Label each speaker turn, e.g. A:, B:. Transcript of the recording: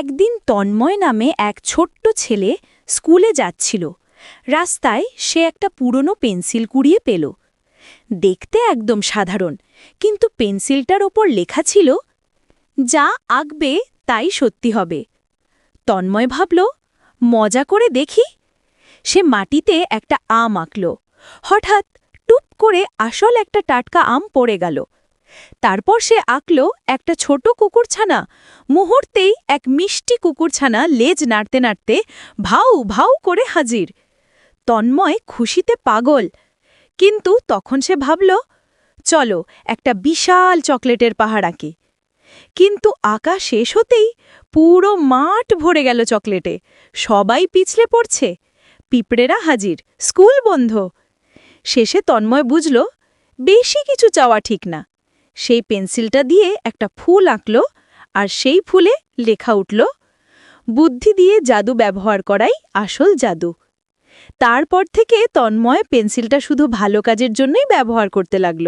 A: একদিন তন্ময় নামে এক ছোট্ট ছেলে স্কুলে যাচ্ছিল। রাস্তায় সে একটা পুরনো পেন্সিল কুড়িয়ে পেল। দেখতে একদম সাধারণ, কিন্তু পেন্সিলটার ওপর লেখা ছিল, যা আঁকবে তাই সত্যি হবে। তন্ময় ভাবল, মজা করে দেখি। সে মাটিতে একটা আম আঁকল। হঠাৎ টুপ করে আসল একটা টাটকা আম পড়ে গেল। তারপর সে আঁকল একটা ছোট কুকুরছানা। মুহূর্তেই এক মিষ্টি কুকুরছানা লেজ নাড়তে নাড়তে ভাউ ভাউ করে হাজির। তন্ময় খুশিতে পাগল। কিন্তু তখন সে ভাবল, চলো একটা বিশাল চকলেটের পাহাড় আঁকি। কিন্তু আঁকা শেষ হতেই পুরো মাঠ ভরে গেল চকলেটে। সবাই পিছলে পড়ছে। পিঁপড়েরা হাজির, স্কুল বন্ধ। শেষে তন্ময় বুঝল, বেশি কিছু চাওয়া ঠিক না। সেই পেন্সিলটা দিয়ে একটা ফুল আঁকল, আর সেই ফুলে লেখা উঠল, বুদ্ধি দিয়ে জাদু ব্যবহার করাই আসল জাদু। তারপর থেকে তন্ময় পেন্সিলটা শুধু ভালো কাজের জন্যই ব্যবহার করতে লাগল।